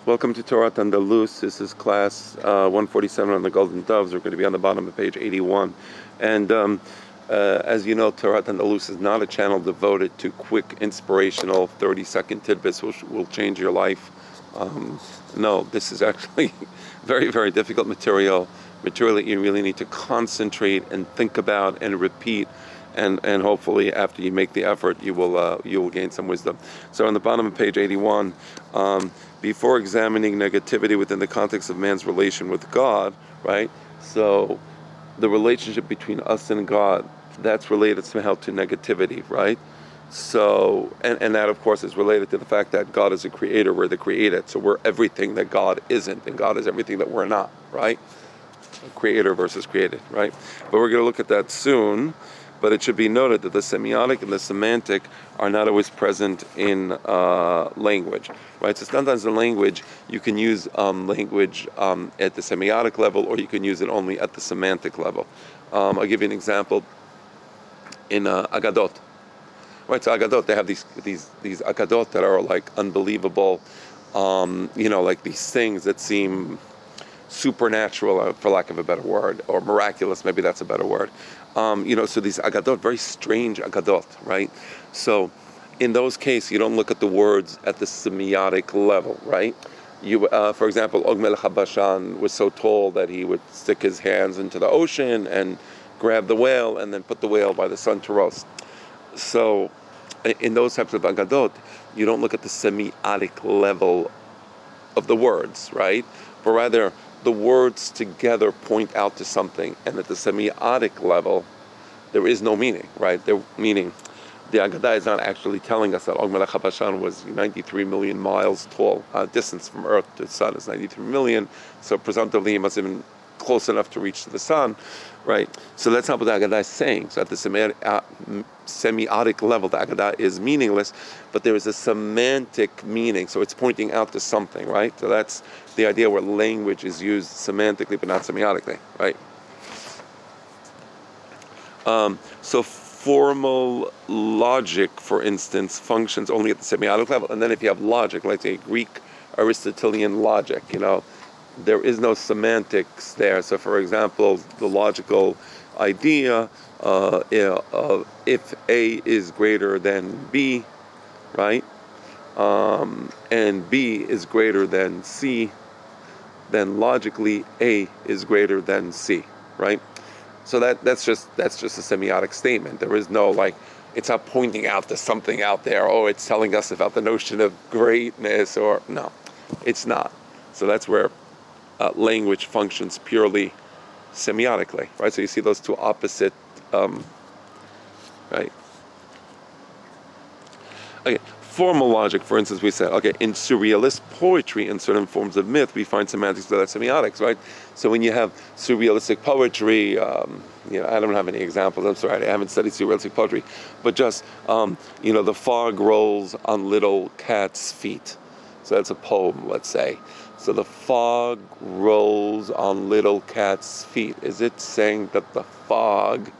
Welcome to Torah Andalus. This is class 147 on the Golden Doves. We're going to be on the bottom of page 81. And as you know, Torah Andalus is not a channel devoted to quick, inspirational 30-second tidbits which will change your life. No, this is actually very, very difficult material that you really need to concentrate and think about and repeat. And hopefully, after you make the effort, you will gain some wisdom. So, on the bottom of page 81, before examining negativity within the context of man's relation with God, right? So, the relationship between us and God, that's related somehow to negativity, right? So, and that of course is related to the fact that God is a creator, we're the created, so we're everything that God isn't, and God is everything that we're not, right? Creator versus created, right? But we're going to look at that soon. But it should be noted that the semiotic and the semantic are not always present in language, right? So sometimes in language, you can use language at the semiotic level, or you can use it only at the semantic level. I'll give you an example in Agadot. Right, so Agadot, they have these Agadot that are like unbelievable, like these things that seem supernatural, for lack of a better word, or miraculous, maybe that's a better word. So these Agadot, very strange Agadot, right? So in those cases, you don't look at the words at the semiotic level, right? For example, Og Melech HaBashan was so tall that he would stick his hands into the ocean and grab the whale and then put the whale by the sun to roast. So in those types of Agadot, you don't look at the semiotic level of the words, right? But rather, the words together point out to something, and at the semiotic level, there is no meaning, right? Meaning, the Agadah is not actually telling us that Og Melech HaBashan was 93 million miles tall. Distance from Earth to the Sun is 93 million, so presumptively he must have been close enough to reach to the Sun, right? So that's not what the Agadah is saying. So at the semiotic level, the Agadah is meaningless, but there is a semantic meaning, so it's pointing out to something, right? So that's the idea where language is used semantically but not semiotically, right? So formal logic, for instance, functions only at the semiotic level, and then if you have logic, like say Greek Aristotelian logic, there is no semantics there. So for example, the logical idea, if A is greater than B, right, and B is greater than C, then logically A is greater than C, right? So that's just a semiotic statement. There is no it's not pointing out to something out there. Oh, it's telling us about the notion of greatness, or no, it's not. So that's where language functions purely semiotically, right? So you see those two opposite, right? Okay, formal logic, for instance, we said, in surrealist poetry and certain forms of myth, we find semantics that are semiotics, right? So when you have surrealistic poetry, I don't have any examples, I'm sorry, I haven't studied surrealistic poetry, but just, the fog rolls on little cat's feet. So that's a poem, let's say. So the fog rolls on little cat's feet. Is it saying that the fog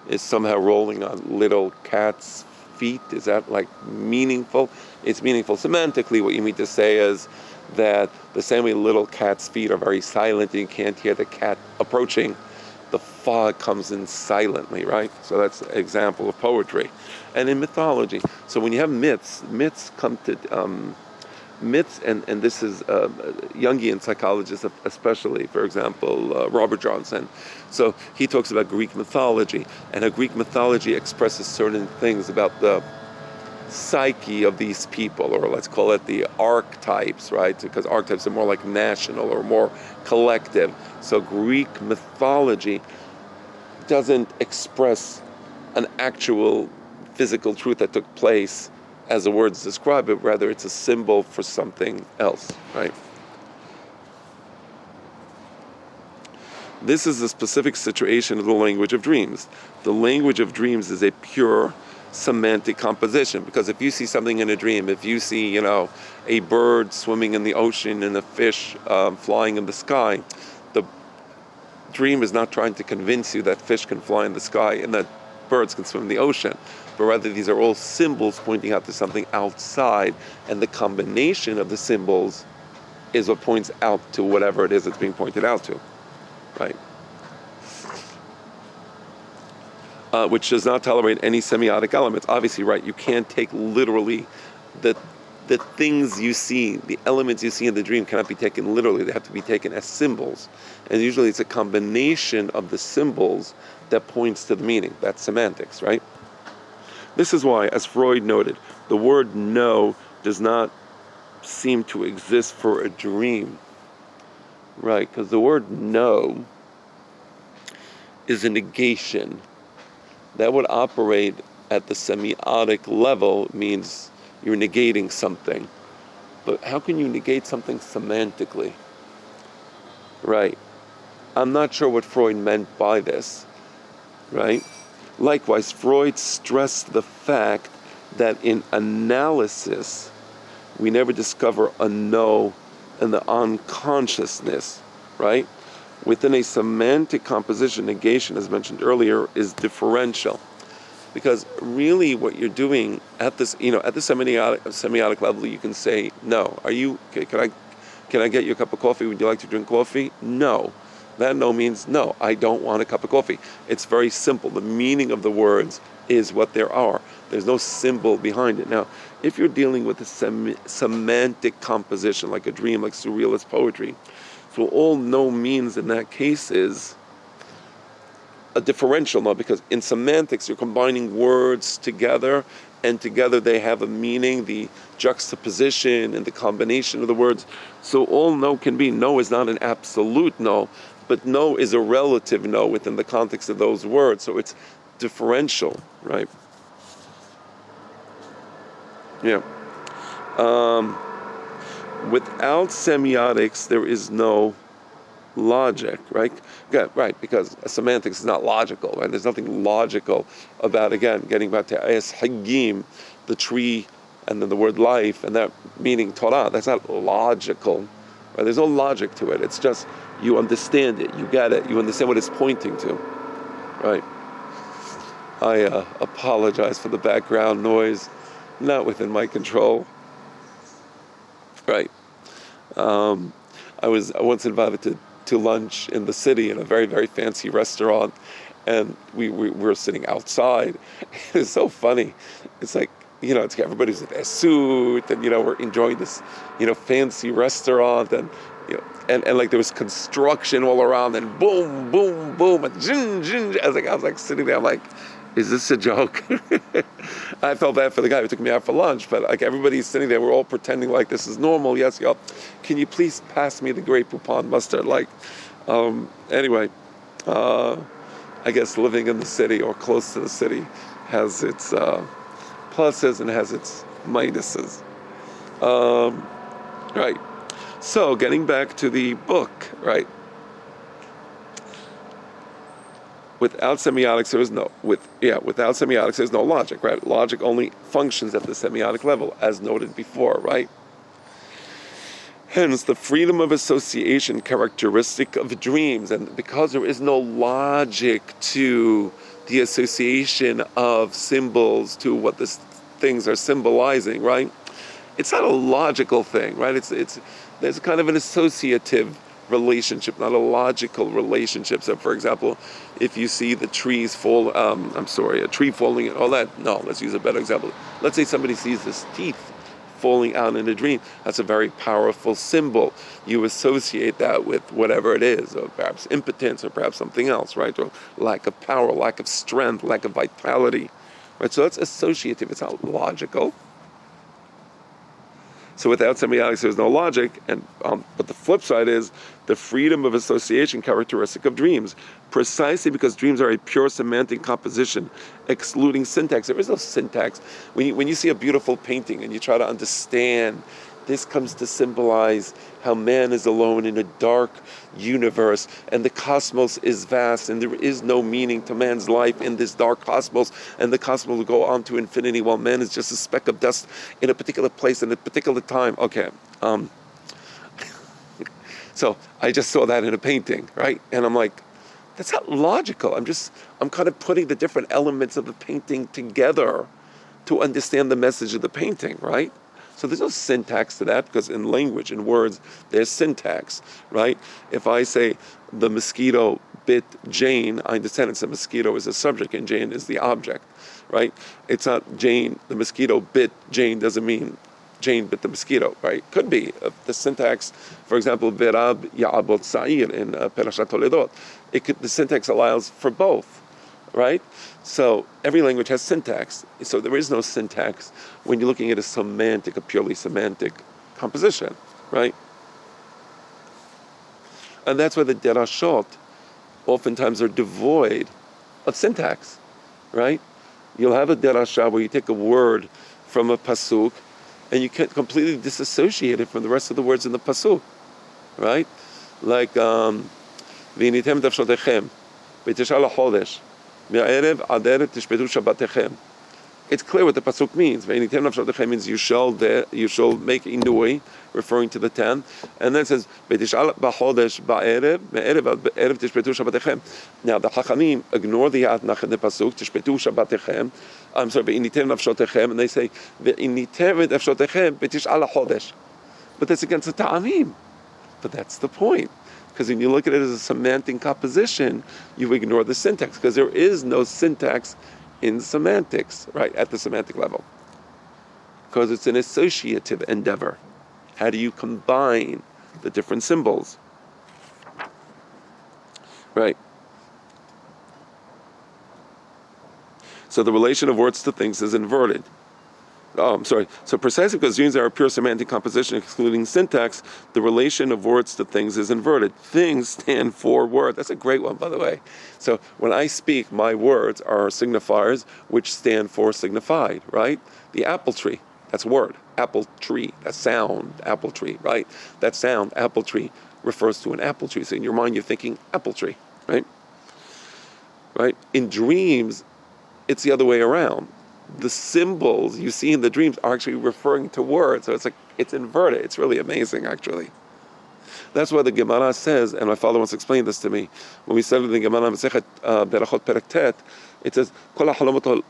is somehow rolling on little cat's feet? Is that meaningful? It's meaningful semantically. What you mean to say is that the same way little cat's feet are very silent and you can't hear the cat approaching, the fog comes in silently, right? So that's an example of poetry. And in mythology, so when you have myths come to myths, and this is Jungian psychologists especially, for example, Robert Johnson. So he talks about Greek mythology, and how Greek mythology expresses certain things about the psyche of these people, or let's call it the archetypes, right? Because archetypes are more like national or more collective. So Greek mythology doesn't express an actual physical truth that took place as the words describe it, rather it's a symbol for something else, right? This is a specific situation of the language of dreams. The language of dreams is a pure semantic composition, because if you see something in a dream, if you see, a bird swimming in the ocean and a fish flying in the sky, the dream is not trying to convince you that fish can fly in the sky and that birds can swim in the ocean, but rather these are all symbols pointing out to something outside, and the combination of the symbols is what points out to whatever it is that's being pointed out to, right? Which does not tolerate any semiotic elements. Obviously, right, you can't take literally the things you see, the elements you see in the dream cannot be taken literally. They have to be taken as symbols. And usually it's a combination of the symbols that points to the meaning. That's semantics, right? This is why, as Freud noted, the word no does not seem to exist for a dream, right? Because the word no is a negation. That would operate at the semiotic level, means you're negating something. But how can you negate something semantically? Right. I'm not sure what Freud meant by this, right? Likewise, Freud stressed the fact that in analysis, we never discover a no in the unconsciousness, right? Within a semantic composition, negation, as mentioned earlier, is differential. Because really what you're doing at this, at the semiotic level, you can say, no. Can I get you a cup of coffee? Would you like to drink coffee? No. That no means no, I don't want a cup of coffee. It's very simple. The meaning of the words is what there are. There's no symbol behind it. Now, if you're dealing with a semantic composition, like a dream, like surrealist poetry, so all no means in that case is a differential no, because in semantics you're combining words together, and together they have a meaning, the juxtaposition and the combination of the words. So all no can be. No is not an absolute no, but no is a relative no within the context of those words. So it's differential, right? Yeah. Without semiotics, there is no logic, right? Yeah, right, because semantics is not logical, right? There's nothing logical about, again, getting back to Es Hagim, the tree, and then the word life, and that meaning Torah. That's not logical, right? There's no logic to it. It's just you understand it, you get it, you understand what it's pointing to, right? I apologize for the background noise, not within my control, right? I was once invited to lunch in the city in a very, very fancy restaurant, and we were sitting outside. It's so funny. It's like, it's everybody's in their suit, and we're enjoying this, fancy restaurant, and and like there was construction all around, and boom, boom, boom, and zing, zing. I was like sitting there, I'm like, is this a joke? I felt bad for the guy who took me out for lunch, but like everybody's sitting there, we're all pretending like this is normal. Yes, y'all, can you please pass me the Grey Poupon mustard? Anyway, I guess living in the city or close to the city has its pluses and has its minuses. Right. So getting back to the book, right? Without semiotics, without semiotics, there's no logic, right? Logic only functions at the semiotic level, as noted before, right? Hence, the freedom of association characteristic of dreams, and because there is no logic to the association of symbols to what these things are symbolizing, right? It's not a logical thing, right? There's kind of an associative relationship, not a logical relationship. So, for example, if you see the trees fall, a tree falling and all that, no, let's use a better example. Let's say somebody sees his teeth falling out in a dream. That's a very powerful symbol. You associate that with whatever it is, or perhaps impotence, or perhaps something else, right? Or lack of power, lack of strength, lack of vitality, right? So that's associative. It's not logical. So without semiotics, there's no logic, but the flip side is the freedom of association characteristic of dreams, precisely because dreams are a pure semantic composition, excluding syntax. There is no syntax. When you see a beautiful painting and you try to understand, this comes to symbolize how man is alone in a dark universe, and the cosmos is vast, and there is no meaning to man's life in this dark cosmos, and the cosmos will go on to infinity while man is just a speck of dust in a particular place in a particular time. Okay, so I just saw that in a painting, right? And I'm like, that's not logical. I'm kind of putting the different elements of the painting together to understand the message of the painting, right? So there's no syntax to that, because in language, in words, there's syntax, right? If I say the mosquito bit Jane, I understand it's a mosquito is the subject and Jane is the object, right? It's not Jane, the mosquito bit Jane doesn't mean Jane bit the mosquito, right? Could be. The syntax, for example, Verab Ya'abot Sa'ir in Perashat Toledot, the syntax allows for both, right? So every language has syntax. So there is no syntax when you're looking at a purely semantic composition, right? And that's why the derashot oftentimes are devoid of syntax, right? You'll have a derashah where you take a word from a pasuk and you can completely disassociate it from the rest of the words in the pasuk, right? Like v'initem tafshotechem v'tishal hachodesh me'erev ad erev tishpetu shabbatechem. It's clear what the pasuk means. V'initem tafshotechem means you shall make inui, referring to the 10, and then it says v'tishal b'chodesh ba'erev me'erev ad erev tishpetu shabbatechem. Now the Chachamim ignore the atnach in the pasuk tishpetu shabbatechem. I'm sorry, v'initem nafshotechem, and they say v'initem nafshotechem v'tishal hachodesh. But that's against the ta'amim. But that's the point, because when you look at it as a semantic composition, you ignore the syntax, because there is no syntax in semantics, right, at the semantic level, because it's an associative endeavor. How do you combine the different symbols, right? So the relation of words to things is inverted. Oh, I'm sorry. So precisely because dreams are a pure semantic composition excluding syntax, the relation of words to things is inverted. Things stand for word. That's a great one, by the way. So when I speak, my words are signifiers which stand for signified, right? The apple tree, that's word. Apple tree, that's sound. Apple tree, right? That sound, apple tree, refers to an apple tree. So in your mind, you're thinking apple tree, right? Right? In dreams, it's the other way around. The symbols you see in the dreams are actually referring to words. So it's inverted. It's really amazing, actually. That's why the Gemara says, and my father once explained this to me, when we studied the Gemara Masechet Berachot Perek Tet, it says, Kol ha'chalomot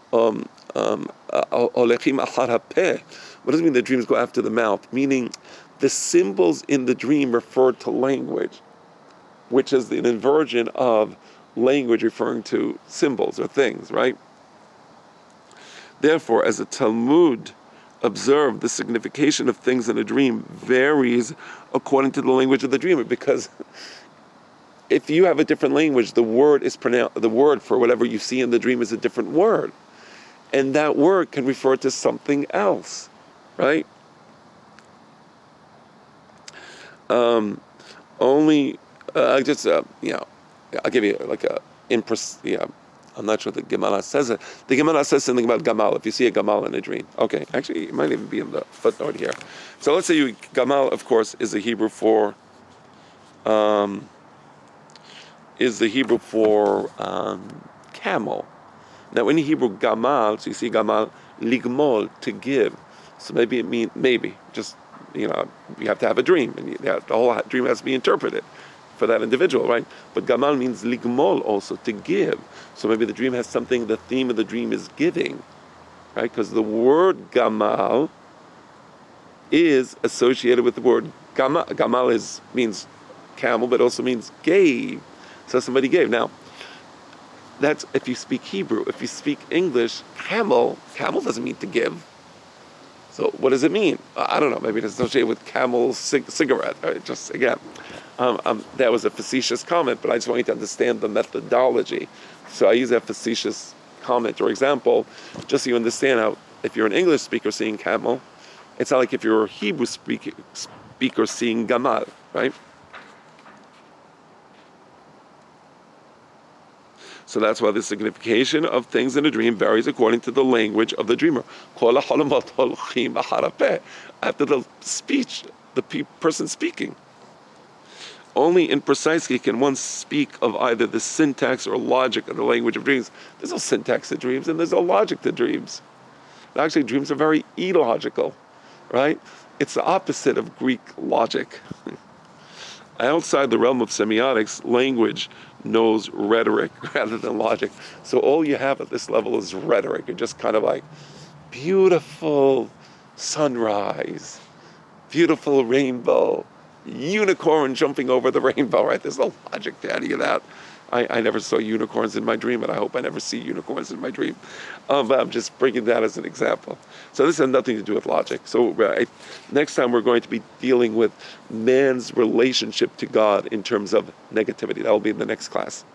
holechim achar hapeh. What does it mean the dreams go after the mouth? Meaning, the symbols in the dream refer to language, which is an inversion of language referring to symbols or things, right? Therefore, as a Talmud observed, the signification of things in a dream varies according to the language of the dreamer, because if you have a different language, the word for whatever you see in the dream is a different word. And that word can refer to something else, right? I'll give you like a I'm not sure the Gemara says it. The Gemara says something about Gamal, if you see a Gamal in a dream. Okay, actually, it might even be in the footnote here. So let's say Gamal, of course, is the Hebrew for camel. Now, in Hebrew, Gamal, so you see Gamal, ligmol, to give. So maybe it means, you have to have a dream, and the whole dream has to be interpreted for that individual, right? But Gamal means ligmol also, to give. So maybe the dream has something, the theme of the dream is giving, right? Because the word Gamal is associated with the word Gamal. Gamal means camel, but also means gave. So somebody gave. Now, that's if you speak Hebrew. If you speak English, camel doesn't mean to give. So what does it mean? I don't know. Maybe it's associated with camel cigarette. Right? Just again, that was a facetious comment, but I just want you to understand the methodology. So I use that facetious comment or example just so you understand how, if you're an English speaker seeing camel, it's not like if you're a Hebrew speaker seeing gamal, right? So that's why the signification of things in a dream varies according to the language of the dreamer. After the speech, the person speaking. Only imprecisely can one speak of either the syntax or logic of the language of dreams. There's no syntax to dreams and there's no logic to dreams. And actually, dreams are very illogical, right? It's the opposite of Greek logic. Outside the realm of semiotics, language knows rhetoric rather than logic. So all you have at this level is rhetoric. You're just kind of like beautiful, sunrise, beautiful rainbow, unicorn jumping over the rainbow, right? There's no logic to any of that. I never saw unicorns in my dream, and I hope I never see unicorns in my dream. But I'm just bringing that as an example. So this has nothing to do with logic. So next time we're going to be dealing with man's relationship to God in terms of negativity. That will be in the next class.